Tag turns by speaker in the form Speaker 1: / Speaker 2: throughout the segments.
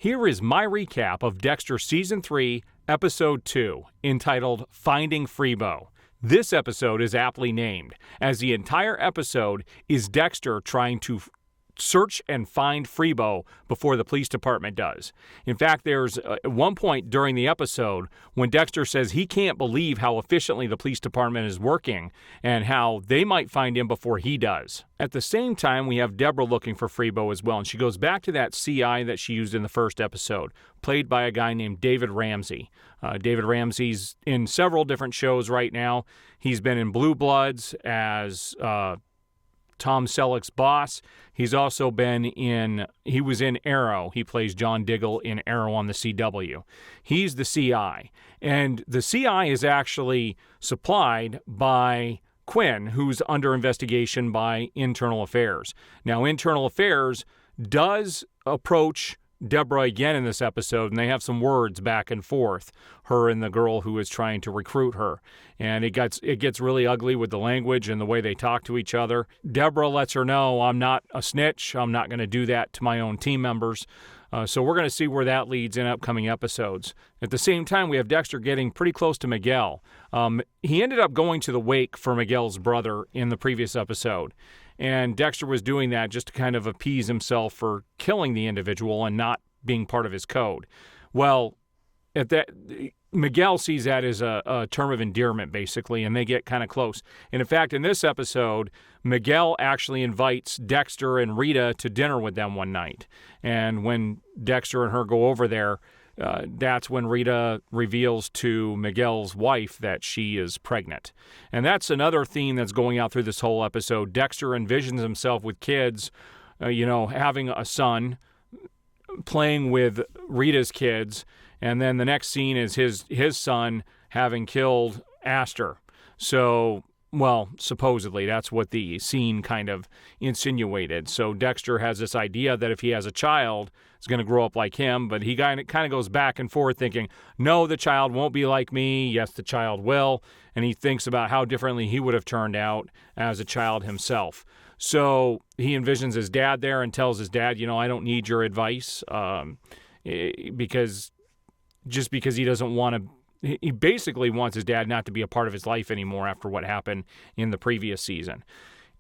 Speaker 1: Here is my recap of Dexter Season 3, Episode 2, entitled Finding Freebo. This episode is aptly named, as the entire episode is Dexter trying to search and find Freebo before the police department does. In fact, there's one point during the episode when Dexter says he can't believe how efficiently the police department is working and how they might find him before he does. At the same time, we have Deborah looking for Freebo as well, and she goes back to that CI that she used in the first episode, played by a guy named David Ramsey. David Ramsey's in several different shows right now. He's been in Blue Bloods as Tom Selleck's boss. He's also he was in Arrow. He plays John Diggle in Arrow on the CW. He's the CI. And the CI is actually supplied by Quinn, who's under investigation by Internal Affairs. Now, Internal Affairs does approach Deborah again in this episode, and they have some words back and forth, her and the girl who is trying to recruit her. And it gets really ugly with the language and the way they talk to each other. Deborah lets her know, I'm not a snitch. I'm not going to do that to my own team members. So we're going to see where that leads in upcoming episodes. At the same time, we have Dexter getting pretty close to Miguel. He ended up going to the wake for Miguel's brother in the previous episode. And Dexter was doing that just to kind of appease himself for killing the individual and not being part of his code. Well, Miguel sees that as a term of endearment, basically, and they get kind of close. And in fact, in this episode, Miguel actually invites Dexter and Rita to dinner with them one night. And when Dexter and her go over there, that's when Rita reveals to Miguel's wife that she is pregnant. And that's another theme that's going out through this whole episode. Dexter envisions himself with kids, having a son, playing with Rita's kids, and then the next scene is his son having killed Astor. So, well, supposedly, that's what the scene kind of insinuated. So Dexter has this idea that if he has a child, it's going to grow up like him, but he kind of goes back and forth thinking, no, the child won't be like me. Yes, the child will. And he thinks about how differently he would have turned out as a child himself. So he envisions his dad there and tells his dad, I don't need your advice because he doesn't want to. He basically wants his dad not to be a part of his life anymore after what happened in the previous season.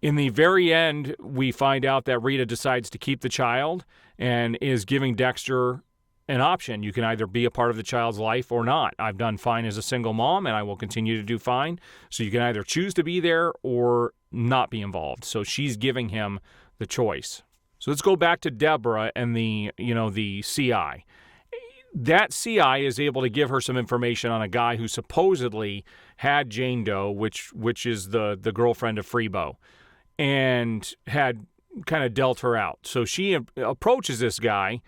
Speaker 1: In the very end, we find out that Rita decides to keep the child and is giving Dexter an option. You can either be a part of the child's life or not. I've done fine as a single mom, and I will continue to do fine. So you can either choose to be there or not be involved. So she's giving him the choice. So let's go back to Deborah and the CI. That CI is able to give her some information on a guy who supposedly had Jane Doe, which is the girlfriend of Freebo, and had kind of dealt her out. So she approaches this guy,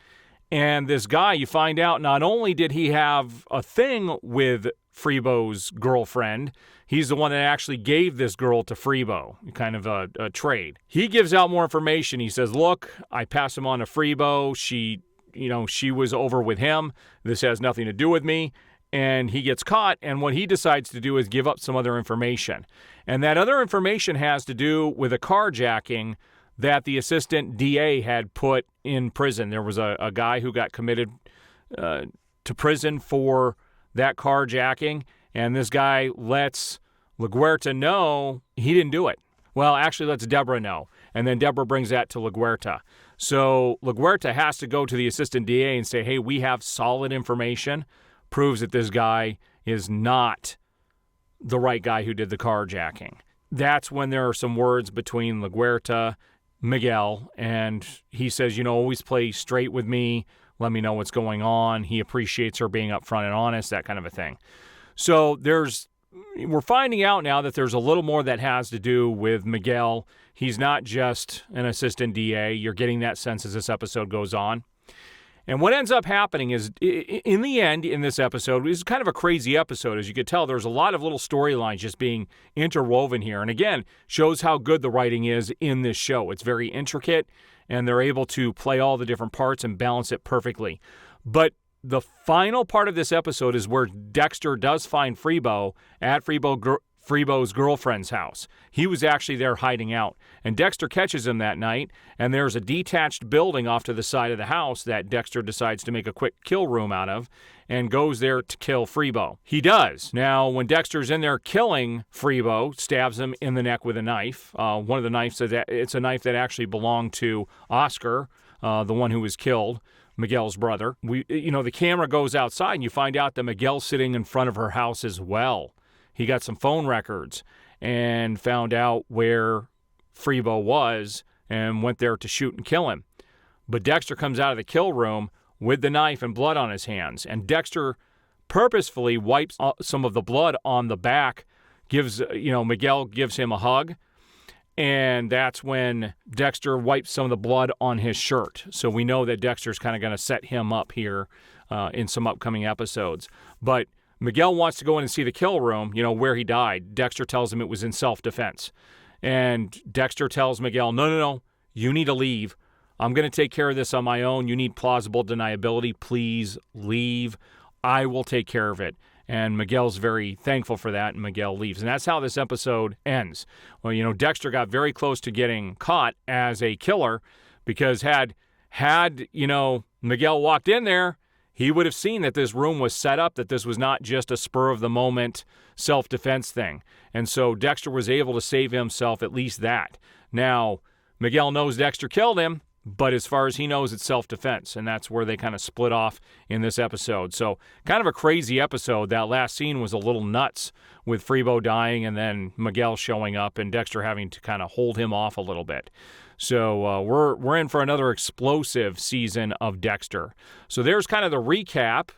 Speaker 1: and this guy, you find out, not only did he have a thing with Freebo's girlfriend, he's the one that actually gave this girl to Freebo, kind of a trade. He gives out more information. He says, look, I passed him on to Freebo. She was over with him. This has nothing to do with me. And he gets caught, and what he decides to do is give up some other information. And that other information has to do with a carjacking that the assistant DA had put in prison. There was a guy who got committed to prison for that carjacking, and this guy lets LaGuerta know he didn't do it. Well, actually lets Deborah know, and then Deborah brings that to LaGuerta. So LaGuerta has to go to the assistant DA and say, hey, we have solid information, proves that this guy is not the right guy who did the carjacking. That's when there are some words between LaGuerta, Miguel, and he says, always play straight with me, let me know what's going on. He appreciates her being upfront and honest, that kind of a thing. So we're finding out now that there's a little more that has to do with Miguel. He's not just an assistant DA. You're getting that sense as this episode goes on. And what ends up happening is, in the end, in this episode, it's kind of a crazy episode. As you could tell, there's a lot of little storylines just being interwoven here. And again, shows how good the writing is in this show. It's very intricate, and they're able to play all the different parts and balance it perfectly. But the final part of this episode is where Dexter does find Freebo at Freebo's girlfriend's house. He was actually there hiding out. And Dexter catches him that night, and there's a detached building off to the side of the house that Dexter decides to make a quick kill room out of and goes there to kill Freebo. He does. Now, when Dexter's in there killing Freebo, stabs him in the neck with a knife. One of the knives, it's a knife that actually belonged to Oscar, the one who was killed, Miguel's brother. The camera goes outside, and you find out that Miguel's sitting in front of her house as well. He got some phone records and found out where Freebo was and went there to shoot and kill him. But Dexter comes out of the kill room with the knife and blood on his hands, and Dexter purposefully wipes some of the blood on the back, Miguel gives him a hug, and that's when Dexter wipes some of the blood on his shirt. So we know that Dexter's kind of going to set him up here in some upcoming episodes. But Miguel wants to go in and see the kill room, where he died. Dexter tells him it was in self-defense. And Dexter tells Miguel, no, you need to leave. I'm going to take care of this on my own. You need plausible deniability. Please leave. I will take care of it. And Miguel's very thankful for that, and Miguel leaves. And that's how this episode ends. Well, Dexter got very close to getting caught as a killer, because had Miguel walked in there, he would have seen that this room was set up, that this was not just a spur-of-the-moment self-defense thing. And so Dexter was able to save himself at least that. Now, Miguel knows Dexter killed him, but as far as he knows, it's self-defense, and that's where they kind of split off in this episode. So kind of a crazy episode. That last scene was a little nuts, with Freebo dying and then Miguel showing up and Dexter having to kind of hold him off a little bit. So we're in for another explosive season of Dexter. So there's kind of the recap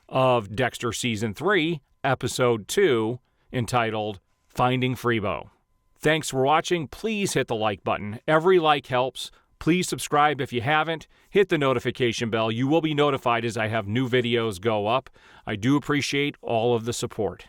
Speaker 1: of Dexter Season 3, Episode 2, entitled Finding Freebo. Thanks for watching. Please hit the like button. Every like helps. Please subscribe if you haven't. Hit the notification bell. You will be notified as I have new videos go up. I do appreciate all of the support.